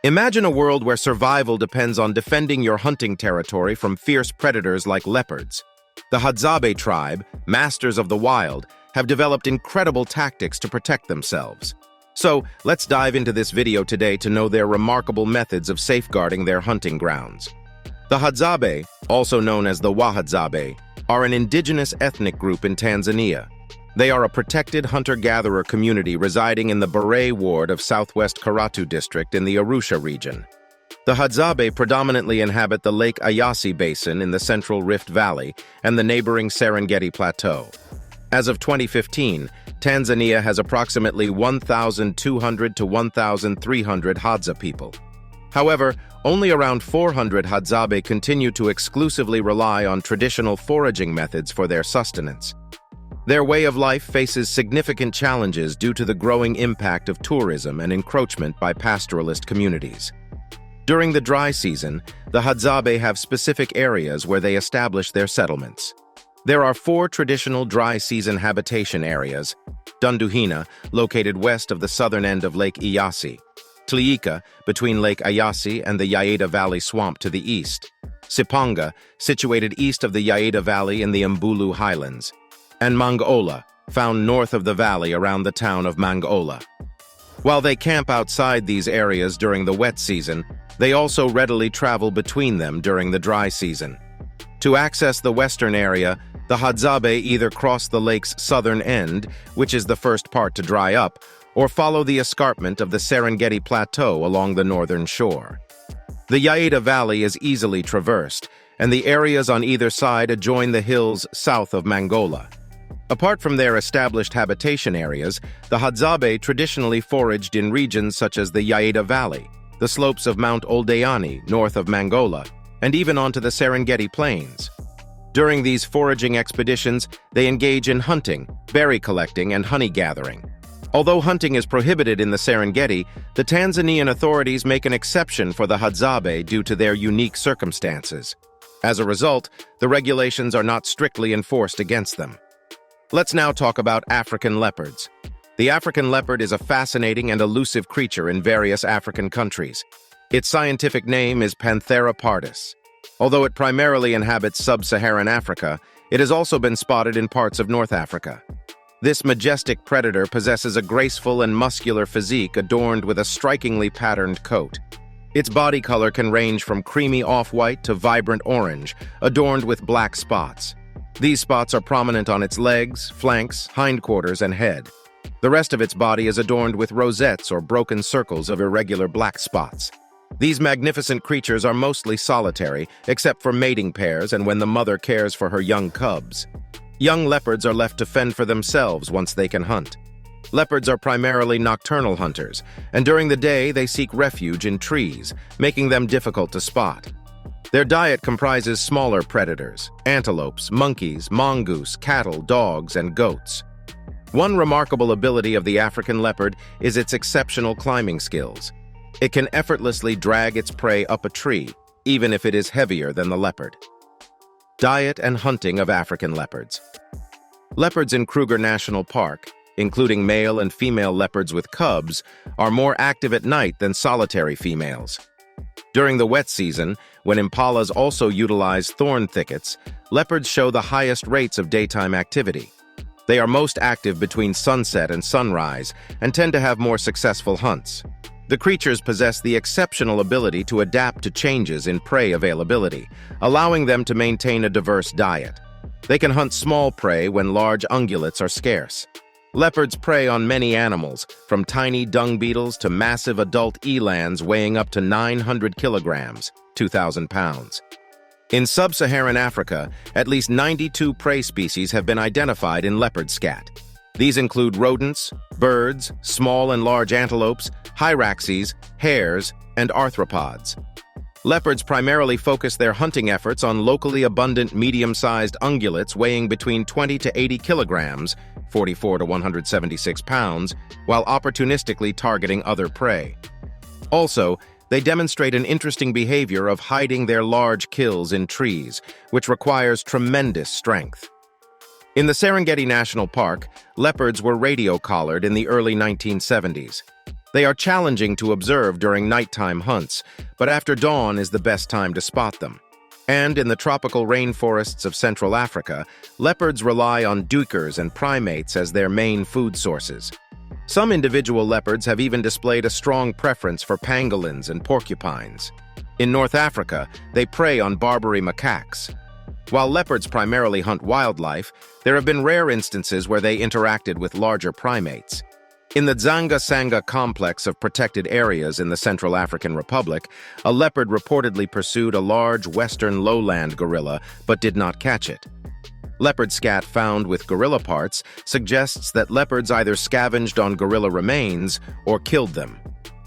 Imagine a world where survival depends on defending your hunting territory from fierce predators like leopards. The Hadzabe tribe, masters of the wild, have developed incredible tactics to protect themselves. So, let's dive into this video today to know their remarkable methods of safeguarding their hunting grounds. The Hadzabe, also known as the Hadzabe, are an indigenous ethnic group in Tanzania. They are a protected hunter-gatherer community residing in the Bure ward of Southwest Karatu district in the Arusha region. The Hadzabe predominantly inhabit the Lake Eyasi Basin in the Central Rift Valley and the neighboring Serengeti Plateau. As of 2015, Tanzania has approximately 1,200 to 1,300 Hadza people. However, only around 400 Hadzabe continue to exclusively rely on traditional foraging methods for their sustenance. Their way of life faces significant challenges due to the growing impact of tourism and encroachment by pastoralist communities. During the dry season, the Hadzabe have specific areas where they establish their settlements. There are 4 traditional dry season habitation areas: Dunduhina, located west of the southern end of Lake Eyasi; Tliika, between Lake Eyasi and the Yaeda Valley swamp to the east; Sipanga, situated east of the Yaeda Valley in the Mbulu Highlands; and Mangola, found north of the valley around the town of Mangola. While they camp outside these areas during the wet season, they also readily travel between them during the dry season. To access the western area, the Hadzabe either cross the lake's southern end, which is the first part to dry up, or follow the escarpment of the Serengeti Plateau along the northern shore. The Yaeda Valley is easily traversed, and the areas on either side adjoin the hills south of Mangola. Apart from their established habitation areas, the Hadzabe traditionally foraged in regions such as the Yaeda Valley, the slopes of Mount Oldeyani north of Mangola, and even onto the Serengeti Plains. During these foraging expeditions, they engage in hunting, berry collecting, and honey gathering. Although hunting is prohibited in the Serengeti, the Tanzanian authorities make an exception for the Hadzabe due to their unique circumstances. As a result, the regulations are not strictly enforced against them. Let's now talk about African leopards. The African leopard is a fascinating and elusive creature in various African countries. Its scientific name is Panthera pardus. Although it primarily inhabits sub-Saharan Africa, it has also been spotted in parts of North Africa. This majestic predator possesses a graceful and muscular physique adorned with a strikingly patterned coat. Its body color can range from creamy off-white to vibrant orange, adorned with black spots. These spots are prominent on its legs, flanks, hindquarters, and head. The rest of its body is adorned with rosettes or broken circles of irregular black spots. These magnificent creatures are mostly solitary, except for mating pairs and when the mother cares for her young cubs. Young leopards are left to fend for themselves once they can hunt. Leopards are primarily nocturnal hunters, and during the day they seek refuge in trees, making them difficult to spot. Their diet comprises smaller predators: antelopes, monkeys, mongoose, cattle, dogs, and goats. One remarkable ability of the African leopard is its exceptional climbing skills. It can effortlessly drag its prey up a tree, even if it is heavier than the leopard. Diet and hunting of African leopards. Leopards in Kruger National Park, including male and female leopards with cubs, are more active at night than solitary females. During the wet season, when impalas also utilize thorn thickets, leopards show the highest rates of daytime activity. They are most active between sunset and sunrise and tend to have more successful hunts. The creatures possess the exceptional ability to adapt to changes in prey availability, allowing them to maintain a diverse diet. They can hunt small prey when large ungulates are scarce. Leopards prey on many animals, from tiny dung beetles to massive adult elands weighing up to 900 kilograms, 2,000 pounds. In sub-Saharan Africa, at least 92 prey species have been identified in leopard scat. These include rodents, birds, small and large antelopes, hyraxes, hares, and arthropods. Leopards primarily focus their hunting efforts on locally abundant medium-sized ungulates weighing between 20 to 80 kilograms, 44 to 176 pounds, while opportunistically targeting other prey. Also, they demonstrate an interesting behavior of hiding their large kills in trees, which requires tremendous strength. In the Serengeti National Park, leopards were radio-collared in the early 1970s. They are challenging to observe during nighttime hunts, but after dawn is the best time to spot them. And in the tropical rainforests of Central Africa, leopards rely on duikers and primates as their main food sources. Some individual leopards have even displayed a strong preference for pangolins and porcupines. In North Africa, they prey on Barbary macaques. While leopards primarily hunt wildlife, there have been rare instances where they interacted with larger primates. In the Dzanga-Sanga complex of protected areas in the Central African Republic, a leopard reportedly pursued a large western lowland gorilla but did not catch it. Leopard scat found with gorilla parts suggests that leopards either scavenged on gorilla remains or killed them.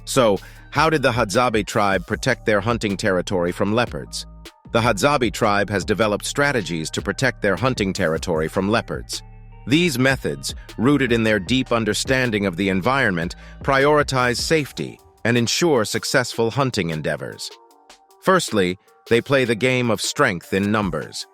So, how did the Hadzabe tribe protect their hunting territory from leopards? The Hadzabe tribe has developed strategies to protect their hunting territory from leopards. These methods, rooted in their deep understanding of the environment, prioritize safety and ensure successful hunting endeavors. Firstly, they play the game of strength in numbers.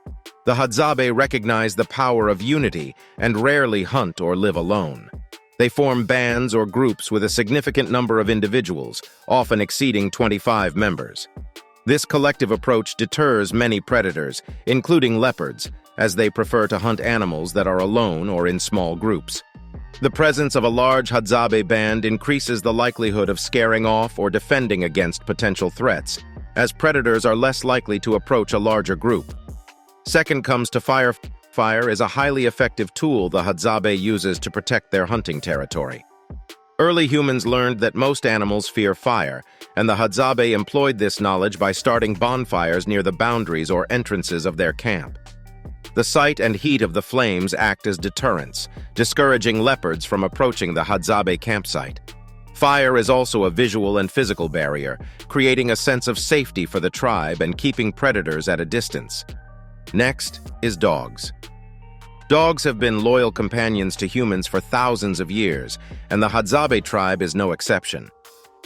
The Hadzabe recognize the power of unity and rarely hunt or live alone. They form bands or groups with a significant number of individuals, often exceeding 25 members. This collective approach deters many predators, including leopards, as they prefer to hunt animals that are alone or in small groups. The presence of a large Hadzabe band increases the likelihood of scaring off or defending against potential threats, as predators are less likely to approach a larger group. Second comes to fire. Fire is a highly effective tool the Hadzabe uses to protect their hunting territory. Early humans learned that most animals fear fire, and the Hadzabe employed this knowledge by starting bonfires near the boundaries or entrances of their camp. The sight and heat of the flames act as deterrents, discouraging leopards from approaching the Hadzabe campsite. Fire is also a visual and physical barrier, creating a sense of safety for the tribe and keeping predators at a distance. Next is dogs. Dogs have been loyal companions to humans for thousands of years, and the Hadzabe tribe is no exception.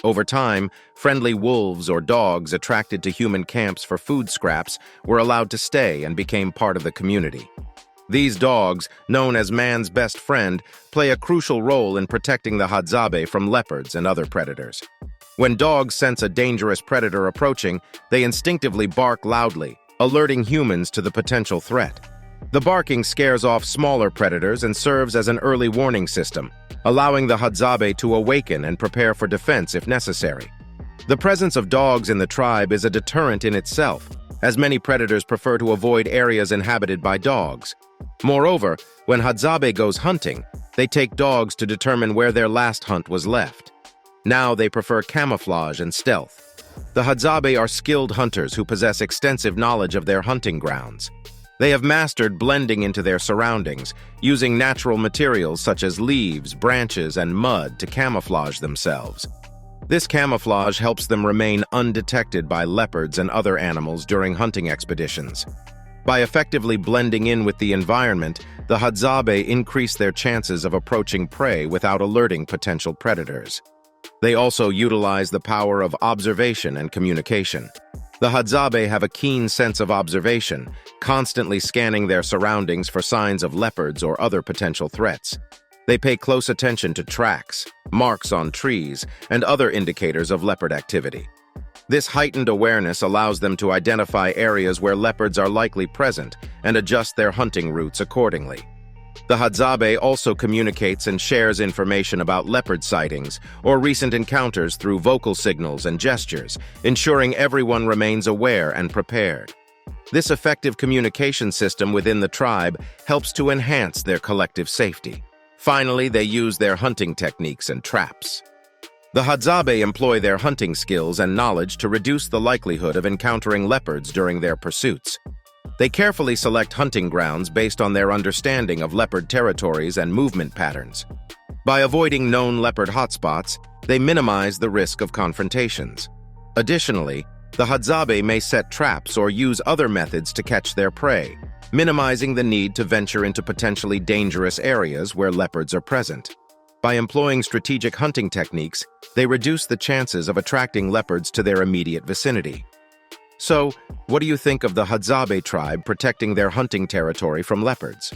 Over time, friendly wolves or dogs attracted to human camps for food scraps were allowed to stay and became part of the community. These dogs, known as man's best friend, play a crucial role in protecting the Hadzabe from leopards and other predators. When dogs sense a dangerous predator approaching, they instinctively bark loudly, alerting humans to the potential threat. The barking scares off smaller predators and serves as an early warning system, allowing the Hadzabe to awaken and prepare for defense if necessary. The presence of dogs in the tribe is a deterrent in itself, as many predators prefer to avoid areas inhabited by dogs. Moreover, when Hadzabe goes hunting, they take dogs to determine where their last hunt was left. Now they prefer camouflage and stealth. The Hadzabe are skilled hunters who possess extensive knowledge of their hunting grounds. They have mastered blending into their surroundings, using natural materials such as leaves, branches, and mud to camouflage themselves. This camouflage helps them remain undetected by leopards and other animals during hunting expeditions. By effectively blending in with the environment, the Hadzabe increase their chances of approaching prey without alerting potential predators. They also utilize the power of observation and communication. The Hadzabe have a keen sense of observation, constantly scanning their surroundings for signs of leopards or other potential threats. They pay close attention to tracks, marks on trees, and other indicators of leopard activity. This heightened awareness allows them to identify areas where leopards are likely present and adjust their hunting routes accordingly. The Hadzabe also communicates and shares information about leopard sightings or recent encounters through vocal signals and gestures, ensuring everyone remains aware and prepared. This effective communication system within the tribe helps to enhance their collective safety. Finally, they use their hunting techniques and traps. The Hadzabe employ their hunting skills and knowledge to reduce the likelihood of encountering leopards during their pursuits. They carefully select hunting grounds based on their understanding of leopard territories and movement patterns. By avoiding known leopard hotspots, they minimize the risk of confrontations. Additionally, the Hadzabe may set traps or use other methods to catch their prey, minimizing the need to venture into potentially dangerous areas where leopards are present. By employing strategic hunting techniques, they reduce the chances of attracting leopards to their immediate vicinity. So, what do you think of the Hadzabe tribe protecting their hunting territory from leopards?